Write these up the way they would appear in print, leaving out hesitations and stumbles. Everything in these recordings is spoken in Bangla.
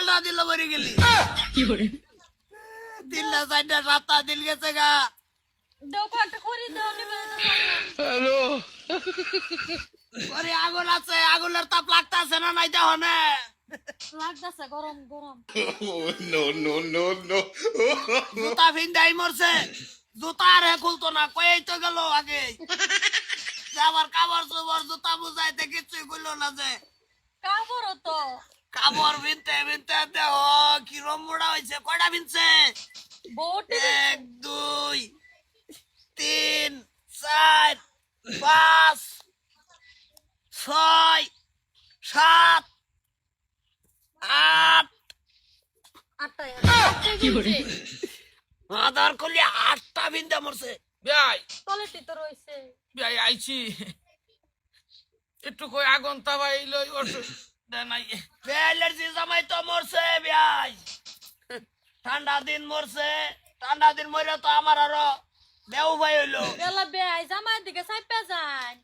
না দিল মরে গেলি দিন না চারটা সাতটা দিন গেছে গা হ্যালো ওরে আগুন আছে আগুনের তাপ লাগতাছে না নাই দেহ না লাগতাছে গরম গরম নো নো নো নো জুতা ফিন্দাই মরছে জুতা আর খুলতো না কয়েই তো গেল আগে আবার কাপড় চোপড় জুতা বুঝাইতে কিছুই গুলো না যে কাপড় তো কাপড় বিনতে বিনতে দেহ কিরম মোড়া হয়েছে কয়টা বিনছে বউটি 1 2 3 4 5 6 7 8 আটটায় আধার করলে 8টা বিন্দা মরছে ভাই তলেটি তো রয়েছে ভাই আইছি একটু কই আগুন তাবাই লই ওষুধ নাই অ্যালার্জি জামাই তো মরছে ভাই ঠান্ডা দিন মরছে ঠান্ডা দিন মরে তো আমার আরো বেউ ভাই হইলো বেলা বেআই জামাই দিকে সাইপা যান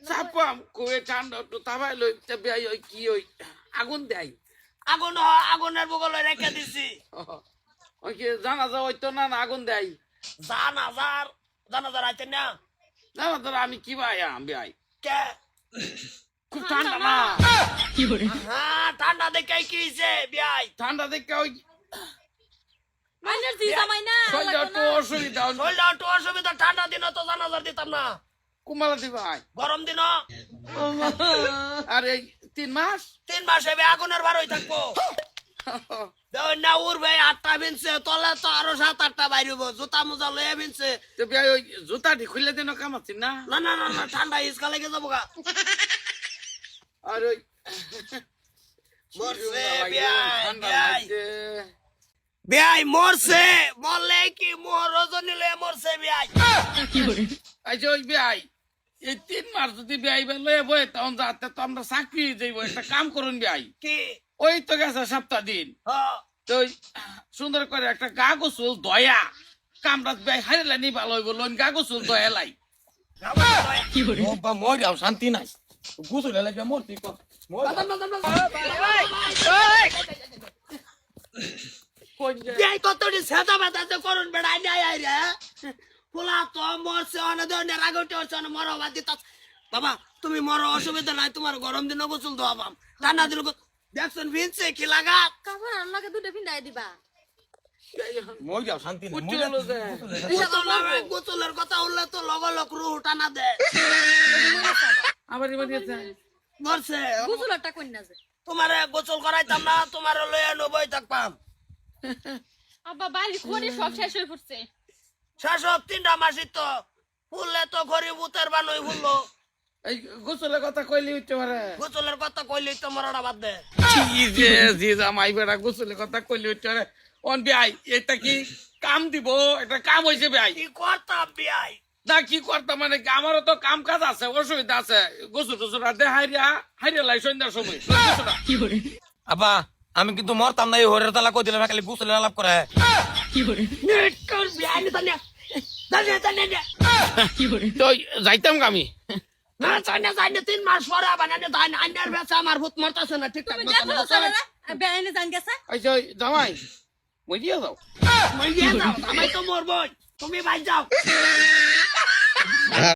চাপাম কই ঠান্ডা একটু তাবাই লই ভাই ওই কি ওই আগুন দেয় আগুন আগুনের বগলে রেখে দিছি ওই কি জানাজা হইতো না না আগুন দেয় জানাজার আইতে না জানাজা আমি কি ভাই ভাই কে খুব ঠান্ডা না হ্যাঁ ঠান্ডা দেখে কি হইছে ভাই ঠান্ডা দেখে ওই অ্যালার্জি জামাই না শরীরে একটু অসুবিধা শরীরটা একটু অসুবিধা ঠান্ডা দিন তো জানাজার দিতাম না কুমালা দি ভাই গরম দিন আরে 3 মাস 3 মাসে আগুনের বার হই থাকবো না উড়বে 8টা বিনছে তলে তো আরো 7-8টা বাইরব জুতা মোজা লয়ে বিনছে তো ভাই ওই জুতাটি খুলে দিন কাম আছে না না না না না ঠান্ডা ইসকা লেগে যাবো গা আর ওই মরছে ঠান্ডা বিয়াই লাগছে বিয়াই মরছে মরলে কি মোর রজনী লয়ে মরছে বিয়াই আচ্ছা ওই ভাই এই 3 মাস যদি ভাই লয়ে বই তখন যাতে তো আমরা চাকরি যাইব একটা কাম করুন ভাই কি ওই তো গেছে সপ্তাহ দিন তো ওই সুন্দর করে একটা গা গোসল দয়া কামরাত ভাই হারিলা নি ভালো হইব লোন গা গোসল দয়া লাই মই যাও শান্তি নাই গোসল লাগে মরতি কো বিয়াই কতটি সেদা বাতাতে করুন বেড়াই নাই আই রে পোলা তো মরছে অনে দনে রাগটে হচ্ছে অনে মরো বাদি বাবা তুমি মরো অসুবিধা নাই তোমার গরম দিন গোসল দোয়াবাম ঠান্ডা দিন দেখছেন ভিনছে কি লাগা কাপড় আর লাগে দুটো ভিন্দাই দিবা মই যাও শান্তি নাই মই গোসলের কথা উঠলে তো লগ লগ রুহ টানা দে আবার এবার দিয়েছে মরছে গুজুলাটা কই না যে তোমারে গোসল করাইতাম না তোমার লয়ে নবই থাকবাম আব্বা বাড়ি খড়ি সব শেষ হয়ে পড়ছে শাসক 3টা মাসি তো ফুললে তো ঘরে বুতের বানই ফুললো এই গোসলের কথা কইলি হইতে পারে গোসলের কথা কইলেই তো মরাটা বাদ দে কি যে জিজা মাই বেড়া গোসলের কথা কইলি হইতে পারে অন ভাই এটা কি কাম দিব এটা কাম হইছে ভাই কি করতাম বিয়াই না কি করতাম মানে কি, আমারও তো কাম কাজ আছে অসুবিধা আছে গোসল টোসল দে হাইরিয়া লাই সন্ধ্যার সময় আবা আমি কিন্তু মরতাম না এই হরের তালা কই দিলাম খালি গুছলে আলাপ করে নেট কর বিয়াই নি তানে তানে তো যাইতাম আমি না চাইনা 3 মাস পরে বানানে ধান আন্ডার বেচা আমার ভূত মরতাছে না ঠিকঠাক তুমি মতো দেখো চলে না বেআইনে জান গেছে আচ্ছা জামাই মই দিয়ে যাও মই দিয়ে যাও আমি তো মরবই তুমি ভাই যাও